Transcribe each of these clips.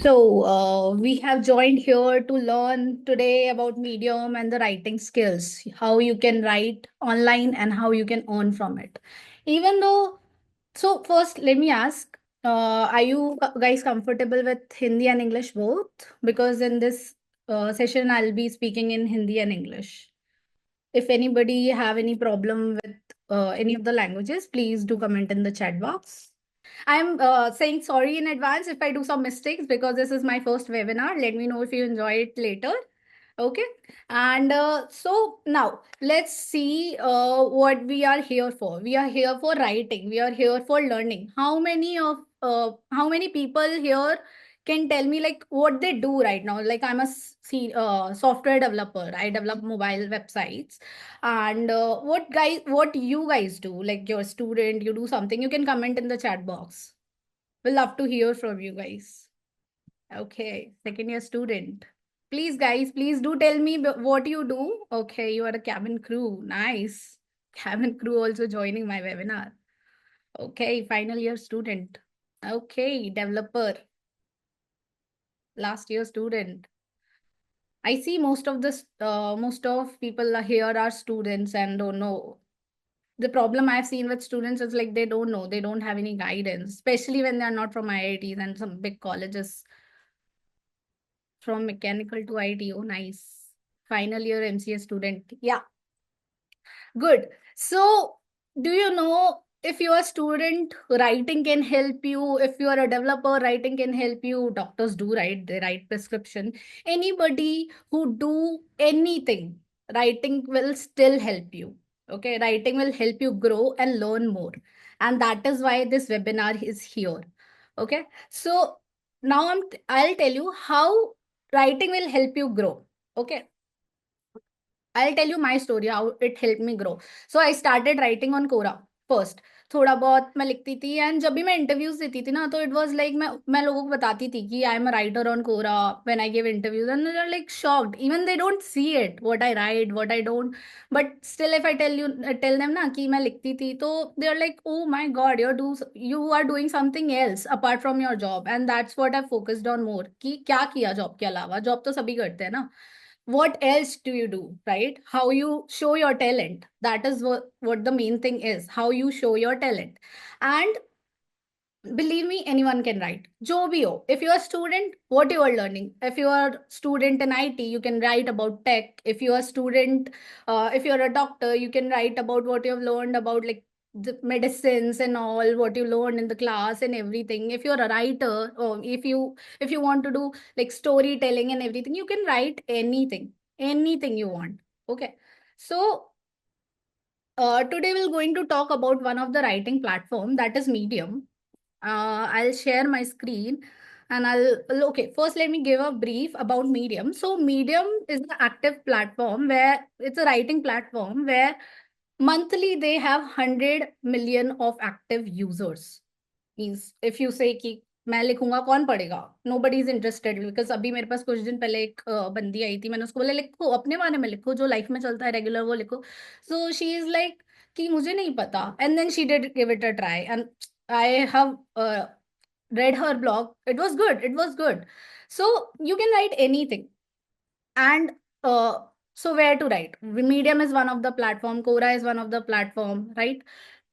We have joined here to learn today about Medium and the writing skills, how you can write online and how you can earn from it. Even though, so first, let me ask, are you guys comfortable with Hindi and English both? Because in this session, I'll be speaking in Hindi and English. If anybody have any problem with any of the languages, please do comment in the chat box. I'm saying sorry in advance if I do some mistakes because this is my first webinar. Let me know if you enjoy it later. Okay. And so now let's see what we are here for. We are here for writing. We are here for learning. How many people here can tell me like what they do right now? Like I'm a software developer. I develop mobile websites. And what you guys do? Like you're a student, you do something. You can comment in the chat box. We'll love to hear from you guys. Okay, second year student. Please, guys, please do tell me what you do. Okay, you are a cabin crew. Nice. Cabin crew also joining my webinar. Okay, final year student. Okay, developer. Last year student. I see most of people here are students and don't know. The problem I've seen with students is like they don't know, they don't have any guidance, especially when they're not from IITs and some big colleges. From mechanical to IT. Oh, nice. Final year MCA student. Yeah, good. So, do you know if you're a student, writing can help you. If you are a developer, writing can help you. Doctors do write, they write prescription. Anybody who do anything, writing will still help you. Okay, writing will help you grow and learn more. And that is why this webinar is here. Okay, so now I'll tell you how writing will help you grow. Okay, I'll tell you my story, how it helped me grow. So I started writing on Quora first. थोड़ा बहुत मैं लिखती थी and जब भी मैं interviews देती थी ना तो इट वाज लाइक मैं लोगों को बताती थी कि I am a writer on Quora when I give interviews and they are like shocked even they don't see it what I write what I don't but still if I tell them ना कि मैं लिखती थी तो they are like oh my god you are doing something else apart from your job and that's what I focused on more कि क्या किया job के अलावा जॉब तो सभी करते हैं ना what else do you do, right? How you show your talent, that is what the main thing is, how you show your talent. And believe me, anyone can write. Jo bhi ho, if you are a student, what you are learning, if you are student in IT, you can write about tech. If you are a student, if you are a doctor, you can write about what you have learned about like the medicines and all what you learned in the class and everything. If you're a writer, or if you want to do like storytelling and everything, you can write anything you want. Okay, so today we're going to talk about one of the writing platform, that is Medium. I'll share my screen and okay, first let me give a brief about Medium. So Medium is the active platform where it's a writing platform where monthly they have 100 million of active users. Means if you say कि मैं लिखूंगा कौन पढ़ेगा, nobody is interested. Because अभी मेरे पास कुछ दिन पहले एक बंदी आई थी, मैंने उसको बोला लिखो अपने बारे में, लिखो जो लाइफ में चलता है रेगुलर वो लिखो. So she is like कि मुझे नहीं पता, and then she did give it a try and I have read her blog. It was good, it was good. So you can write anything. And so where to write? Medium is one of the platform, Quora is one of the platform, right?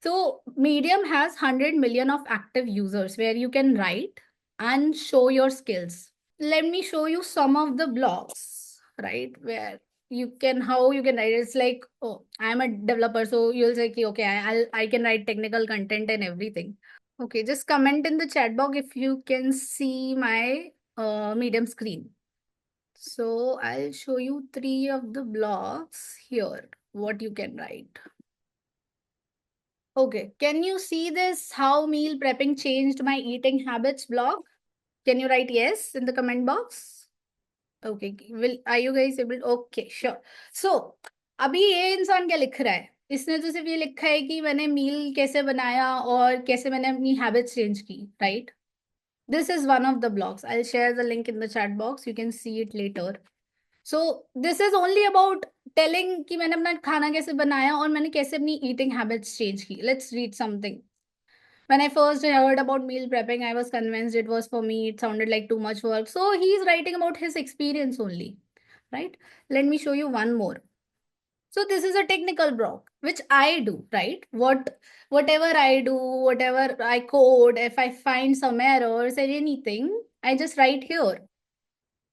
So Medium has 100 million of active users where you can write and show your skills. Let me show you some of the blogs, right? Where you can, how you can write. It's like, oh, I'm a developer, so you'll say, okay, I can write technical content and everything. Okay, just comment in the chat box if you can see my Medium screen. So I'll show you 3 of the blocks here, what you can write. Okay, can you see this how meal prepping changed my eating habits blog? Can you write yes in the comment box? Okay, are you guys able? Okay, sure. So अभी ये इंसान क्या लिख रहा है? इसने तो सिर्फ ये लिखा है कि मैंने मील कैसे बनाया और कैसे मैंने अपनी हैबिट्स चेंज की, right? This is one of the blogs. I'll share the link in the chat box. You can see it later. So this is only about telling कि मैंने अपना खाना कैसे बनाया और मैंने कैसे अपनी eating habits change की. Let's read something. When I first heard about meal prepping, I was convinced it was for me. It sounded like too much work. So he's writing about his experience only, right? Let me show you one more. So this is a technical blog, which I do, right? Whatever I do, whatever I code, if I find some errors or anything, I just write here.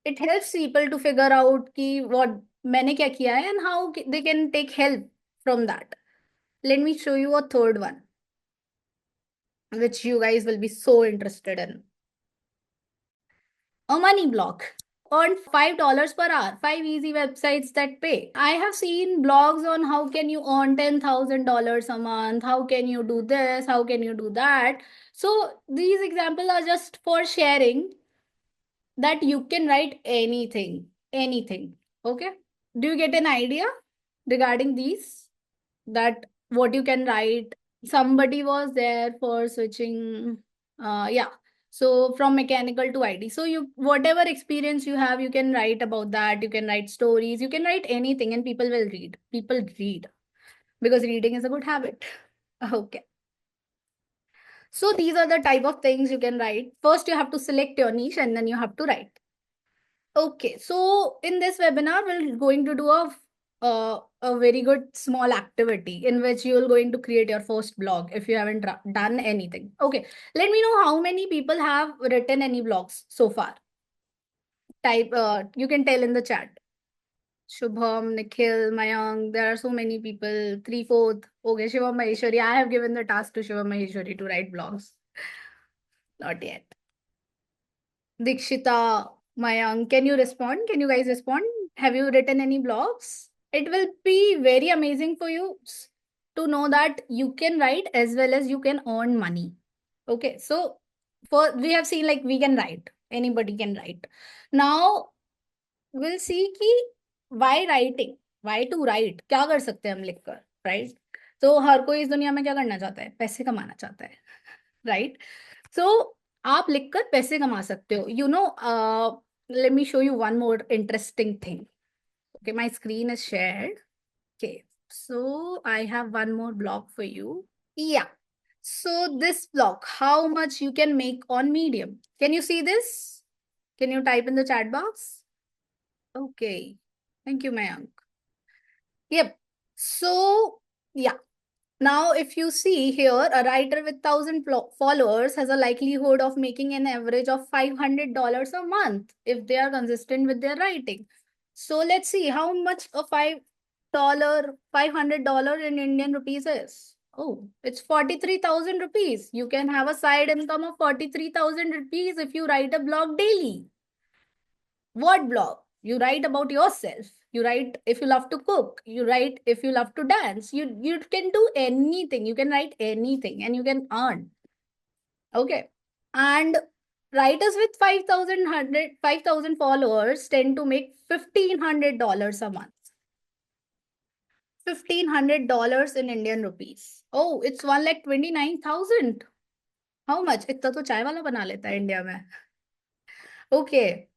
It helps people to figure out कि what मैंने क्या किया है and how they can take help from that. Let me show you a third one, which you guys will be so interested in. A money block. Earn $5 per hour. 5 easy websites that pay. I have seen blogs on how can you earn $10,000 a month. How can you do this? How can you do that? So these examples are just for sharing that you can write anything. Anything. Okay. Do you get an idea regarding these? That what you can write? Somebody was there for switching. Yeah. So from mechanical to IT. So you whatever experience you have, you can write about that. You can write stories. You can write anything, and people will read. People read because reading is a good habit. Okay. So these are the type of things you can write. First, you have to select your niche, and then you have to write. Okay, so in this webinar, we're going to do a very good small activity in which you're going to create your first blog if you haven't done anything. Okay, let me know how many people have written any blogs so far. Type, you can tell in the chat. Shubham, Nikhil, Mayank, there are so many people. 3/4. Okay, Shivam Maheshwari. I have given the task to Shivam Maheshwari to write blogs. Not yet. Dikshita, Mayank, can you respond? Can you guys respond? Have you written any blogs? It will be very amazing for you to know that you can write as well as you can earn money. Okay, so for we have seen like we can write, anybody can write. Now we'll see कि why writing, why to write, क्या कर सकते हैं हम लिखकर, right? तो हर कोई इस दुनिया में क्या करना चाहता है, पैसे कमाना चाहता है, right? So आप लिखकर पैसे कमा सकते हो. Let me show you one more interesting thing. Okay, my screen is shared. Okay, so I have one more blog for you. Yeah. So this blog, how much you can make on Medium. Can you see this? Can you type in the chat box? Okay. Thank you, Mayank. Yep. So, yeah. Now, if you see here, a writer with 1,000 followers has a likelihood of making an average of $500 a month if they are consistent with their writing. So let's see how much a $500 in Indian rupees is. Oh, it's 43,000 rupees. You can have a side income of 43,000 rupees if you write a blog daily. What blog? You write about yourself. You write if you love to cook. You write if you love to dance. You can do anything. You can write anything and you can earn. Okay. And writers with 5,000 followers tend to make $1,500 a month. $1,500 in Indian rupees. Oh, it's 1,29,000. How much? इतना तो चाय वाला बना लेता है India में. Okay.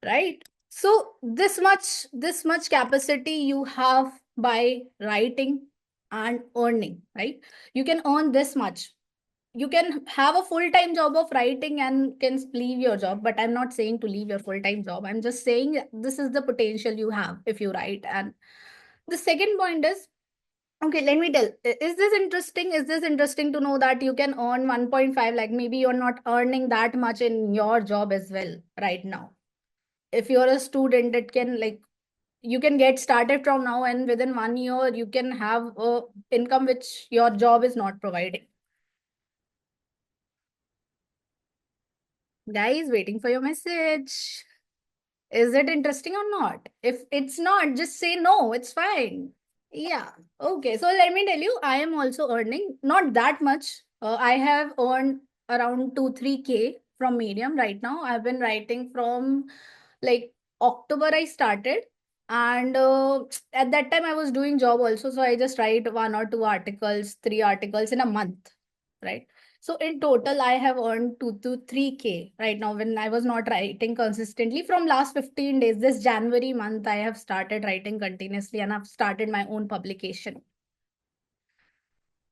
Right, so this much capacity you have by writing and earning, right? You can earn this much. You can have a full-time job of writing and can leave your job, but I'm not saying to leave your full-time job. I'm just saying this is the potential you have if you write. And the second point is, okay, let me tell, is this interesting to know that you can earn 1.5, like maybe you're not earning that much in your job as well right now. If you're a student, it can like you can get started from now, and within 1 year you can have a income which your job is not providing. Guys, waiting for your message. Is it interesting or not? If it's not, just say no, it's fine. Yeah. Okay. So let me tell you, I am also earning not that much. I have earned around 2-3K from Medium right now. I've been writing from like October I started, and at that time I was doing job also. So I just write 1 or 2 articles, 3 articles in a month, right? So in total, I have earned 2 to 3K right now when I was not writing consistently. From last 15 days, this January month, I have started writing continuously and I've started my own publication.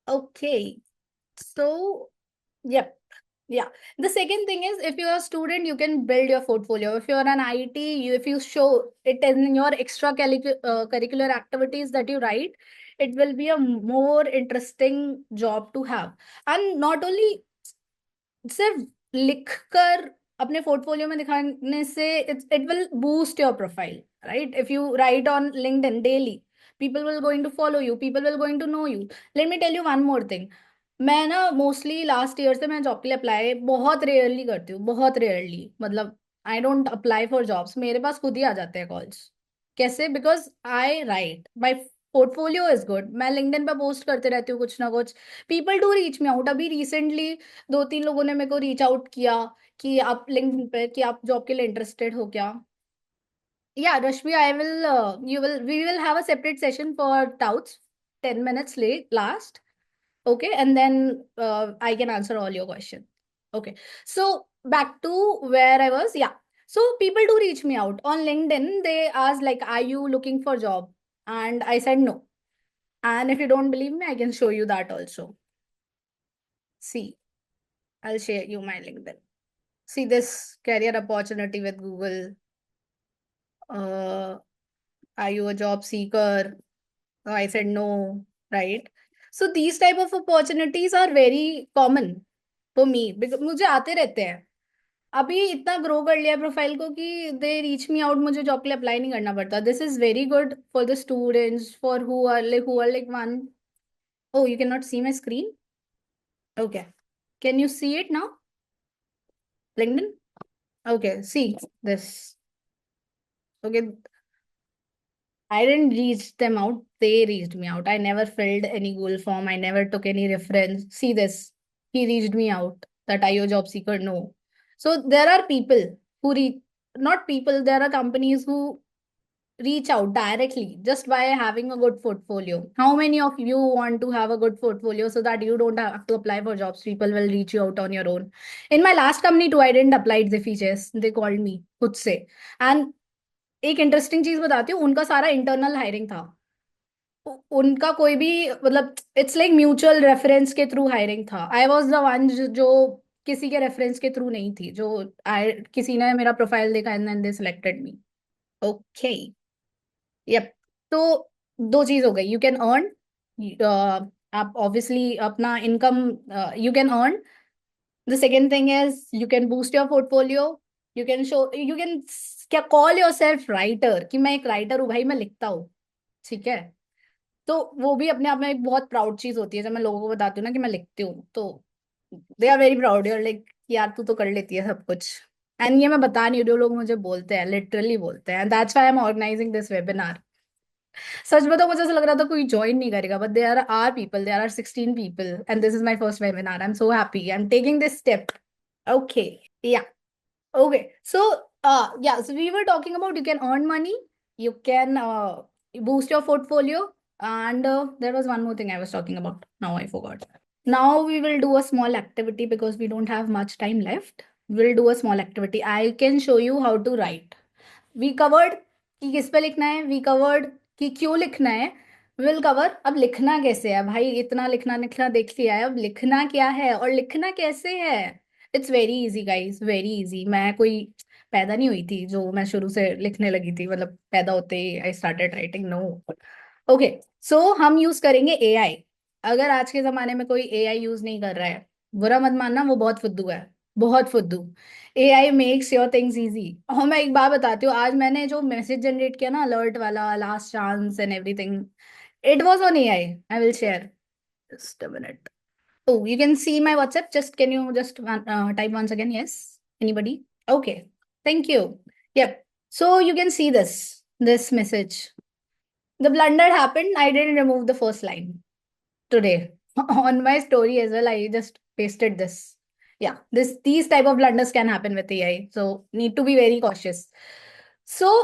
Okay. So, yep. Yeah. The second thing is, if you're a student, you can build your portfolio. If you're an IT, if you show it in your curricular activities that you write, it will be a more interesting job to have. And not only सिर्फ लिख कर अपने portfolio में दिखाने से it will boost your profile, right? If you right on LinkedIn daily, people will going to follow you, people will going to know you. Let me tell you one more thing. मैं ना mostly last year से मैं job के लिए apply बहुत rarely करती हूँ, बहुत रेयरली, मतलब I don't apply for jobs, मेरे पास खुद ही आ जाते हैं कॉल्स। कैसे? Because I right, my portfolio is good, मैं लिंक्डइन पे पोस्ट करते रहती हूँ कुछ ना कुछ। People do reach me out. अभी रिसेंटली 2-3 लोगों ने मेरे को रीच आउट किया कि आप लिंक्डइन पे, कि आप जॉब के लिए इंटरेस्टेड हो क्या? Yeah, Rashmi, I will, we will have a separate session for doubts, 10 minutes late, last. Okay. And then I can answer all your questions. Okay. So back to where I was. Yeah. So people do reach me out on LinkedIn. They ask like, are you looking for job? And I said no. And if you don't believe me, I can show you that also. See, I'll share you my LinkedIn. See this career opportunity with Google. Uh, are you a job seeker? No, I said no, right? So these type of opportunities are very common for me because मुझे आते रहते हैं। अभी इतना grow कर लिया profile को कि दे रीच मी आउट, मुझे जॉब के लिए अप्लाई नहीं करना पड़ता। This is very good for the students, for who are like one. Oh, you cannot see my screen? Okay. Can you see it now? LinkedIn? Okay, see this. Okay, I didn't reach them out. They reached me out. I never filled any Google form. I never took any reference. See this. He reached me out. That IO job seeker. No. So there are people who reach, not people, there are companies who reach out directly just by having a good portfolio. How many of you want to have a good portfolio so that you don't have to apply for jobs? People will reach you out on your own. In my last company too, I didn't apply Ziffy Chess. They called me खुद से. And एक interesting चीज बताती हूँ, उनका सारा internal hiring था। उनका कोई भी, मतलब इट्स लाइक म्यूचुअल रेफरेंस के थ्रू हायरिंग था। आई वॉज द वन जो किसी के रेफरेंस के थ्रू नहीं थी, जो आई किसी ने मेरा प्रोफाइल देखा and then they selected me. Okay. Yep. तो दो चीज हो गई, यू कैन अर्न, आप ऑब्वियसली अपना income you can earn. The second thing is you can boost your portfolio, you can show, you can क्या कॉल योर सेल्फ राइटर, कि मैं एक राइटर हूँ भाई, मैं लिखता हूँ। ठीक है? तो वो भी अपने आप में एक बहुत प्राउड चीज होती है। जब मैं लोगों को बताती हूँ ना कि मैं लिखती हूँ, तो they are very proud, you're like यार तू तो कर लेती है सब कुछ। एंड ये मैं बता नहीं रही हूँ, लोग मुझे बोलते हैं, लिटरली बोलते हैं, that's why I am organising this webinar. सच बताओ, मुझे ऐसा लग रहा था कोई ज्वाइन नहीं करेगा, but there are 16 people and this is my first webinar. I am so happy, I am taking this step. Okay. Yeah. Okay, so yeah, so we were talking about you can earn money, you can boost your portfolio, and there was one more thing I was talking about. Now I forgot. Now we will do a small activity because we don't have much time left. We'll do a small activity. I can show you how to write. We covered कि किस पे लिखना है, we covered कि क्यों लिखना है, will cover अब लिखना कैसे है। भाई इतना लिखना लिखना देख लिया है, अब लिखना क्या है और लिखना कैसे है। It's very easy guys, very easy. मैं कोई पैदा नहीं हुई थी जो मैं शुरू से लिखने लगी थी, मतलब पैदा होते ही I started writing, no. Okay. So हम यूज करेंगे एआई। अगर आज के जमाने में कोई एआई यूज नहीं कर रहा है, बुरा मत मानना, वो बहुत फुद्दू है, बहुत फुद्दू। AI makes your things easy. और मैं एक बात बताती हूँ, आज मैंने जो मैसेज जनरेट किया ना, अलर्ट वाला, last chance and everything, it was on AI. I will share, just a minute. Oh, you can see my WhatsApp. Just can you just type once again? Yes. Anybody? Okay. Thank you. Yep. So you can see this message. The blunder happened. I didn't remove the first line today on my story as well. I just pasted this. Yeah, these type of blunders can happen with AI. So need to be very cautious. So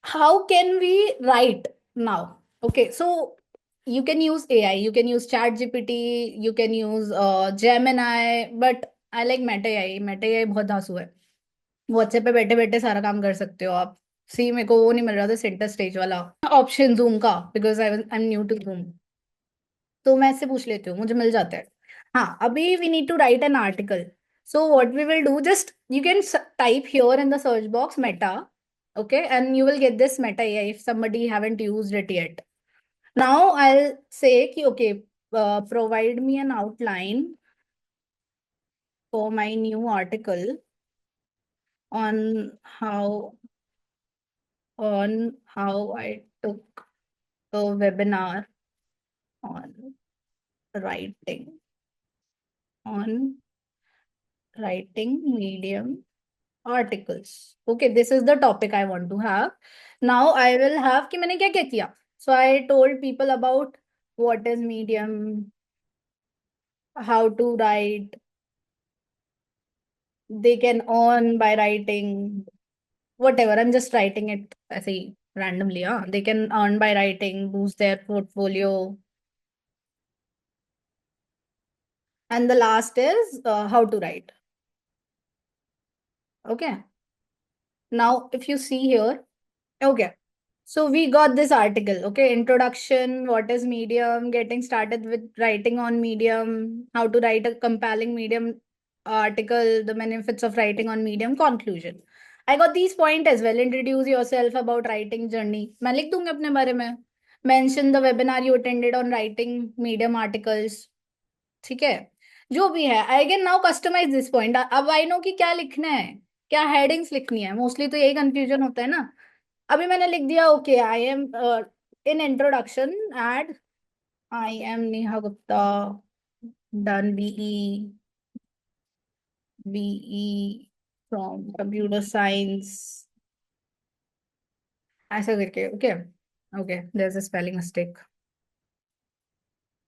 how can we write now? Okay, so you can use AI, you can use ChatGPT, you can use Gemini, but I like Meta AI. Meta AI बहुत धांसू है। WhatsApp पे बैठे बैठे सारा काम कर सकते हो आप। सी मेरे को वो नहीं मिल रहा था सेंटर स्टेज वाला ऑप्शन जूम का, because I am new to Zoom. तो मैं इससे पूछ लेती हूँ, मुझे मिल जाता है। हाँ, अभी we need to write an article. So what we will do, just you can type here in the search box Meta, okay, and you will get this Meta AI if somebody haven't used it yet. Now I'll say कि okay, provide me an outline for my new article on how I took a webinar on writing on writing medium articles. Okay, this is the topic I want to have. Now I will have कि मैंने क्या क्या किया. So I told people about what is medium, how to write, they can earn by writing, whatever. I'm just writing it as a randomly. They can earn by writing, boost their portfolio. And the last is how to write. Okay. Now, if you see here, okay. So we got this article, okay? Introduction, what is Medium, getting started with writing on Medium, how to write a compelling Medium article, the benefits of writing on Medium, conclusion. I got these points as well. Introduce yourself about writing journey. मैं लिख दूंगी अपने बारे में. Mention the webinar you attended on writing Medium articles. ठीक है, जो भी है. I can now customize this point. अब आई नो कि क्या लिखना है, क्या हेडिंग्स लिखनी है. मोस्टली तो यही कंफ्यूजन होता है ना. अभी मैंने लिख दिया okay, I am in introduction add I am Neha Gupta, done BE from computer science, ऐसा करके. Okay okay, there is a spelling mistake.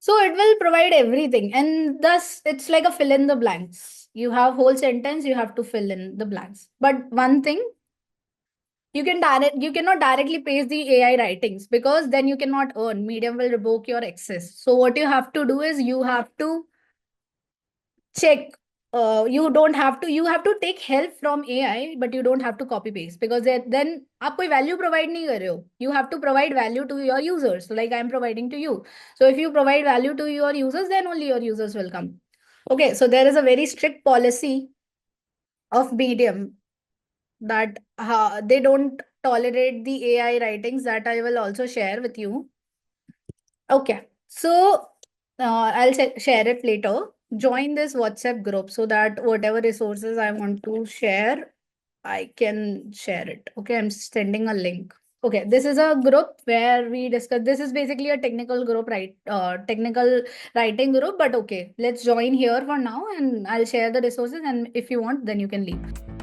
So it will provide everything, and thus it's like a fill in the blanks. You have whole sentence, you have to fill in the blanks. But one thing, you cannot directly paste the AI writings because then you cannot earn. Medium will revoke your access. So what you have to do is you have to check. You have to take help from AI, but you don't have to copy paste because then आप कोई value provide नहीं कर रहे हो. You have to provide value to your users. So like I'm providing to you. So if you provide value to your users, then only your users will come. Okay, so there is a very strict policy of Medium that they don't tolerate the AI writings that I will also share with you. Okay, so I'll share it later. Join this WhatsApp group so that whatever resources I want to share, I can share it. Okay, I'm sending a link. Okay, this is a group where we discuss. This is basically a technical group, right? Technical writing group. But okay, let's join here for now, and I'll share the resources. And if you want, then you can leave.